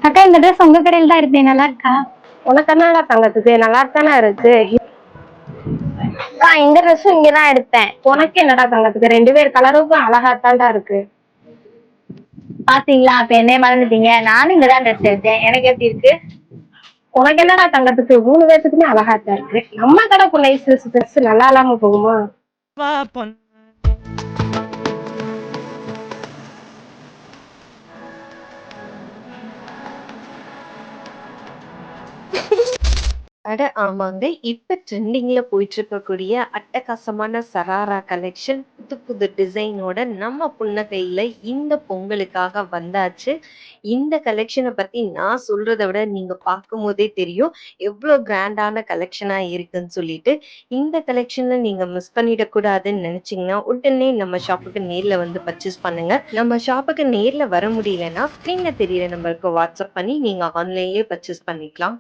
அக்கா இந்த ட்ரெஸ் உங்க கடையில தான் எடுத்தேன், நல்லா இருக்கா? உனக்கு என்னடா தங்கத்துக்கு நல்லா தானே இருக்கு. அக்கா இந்த ட்ரெஸ்ஸும் இங்கதான் எடுத்தேன். உனக்கு என்னடா தங்கத்துக்கு 2 பேர் கலருக்கும் அழகாத்தான்டா இருக்கு. பாத்தீங்களா, அப்ப என்னைய மறந்துட்டீங்க. நானும் இங்கதான் ட்ரெஸ் எடுத்தேன். எனக்கு எப்படி இருக்கு? உனக்கு என்னடா தங்கத்துக்கு 3 பேத்துக்குமே அழகாத்தான் இருக்கு. நம்ம கடை நைஸ் ட்ரெஸ் நல்லா இல்லாம போகுமா? அட ஆமாங்க. இப்ப ட்ரெண்டிங்ல போயிட்டு இருக்கக்கூடிய அட்டகாசமான சராரா கலெக்ஷன் புது புது டிசைனோட நம்ம புன்னகையில இந்த பொங்கலுக்காக வந்தாச்சு. இந்த கலெக்ஷன பத்தி நான் சொல்றத விட நீங்க பார்க்கும்போதே தெரியும். எவ்ளோ கிராண்டான கலெக்ஷனா இருக்குன்னு சொல்லிட்டு. இந்த கலெக்ஷன்ல நீங்க மிஸ் பண்ணிடக்கூடாதுன்னு நெனச்சீங்கன்னா, உடனே நம்ம ஷாப்புக்கு நேர்ல வந்து பர்ச்சேஸ் பண்ணுங்க. நம்ம ஷாப்புக்கு நேர்ல வர முடியலன்னா, ஸ்க்ரீன்ல தெரியிற நம்பருக்கு வாட்ஸ்அப் பண்ணி நீங்க ஆன்லைன்லயே பர்ச்சேஸ் பண்ணிக்கலாம்.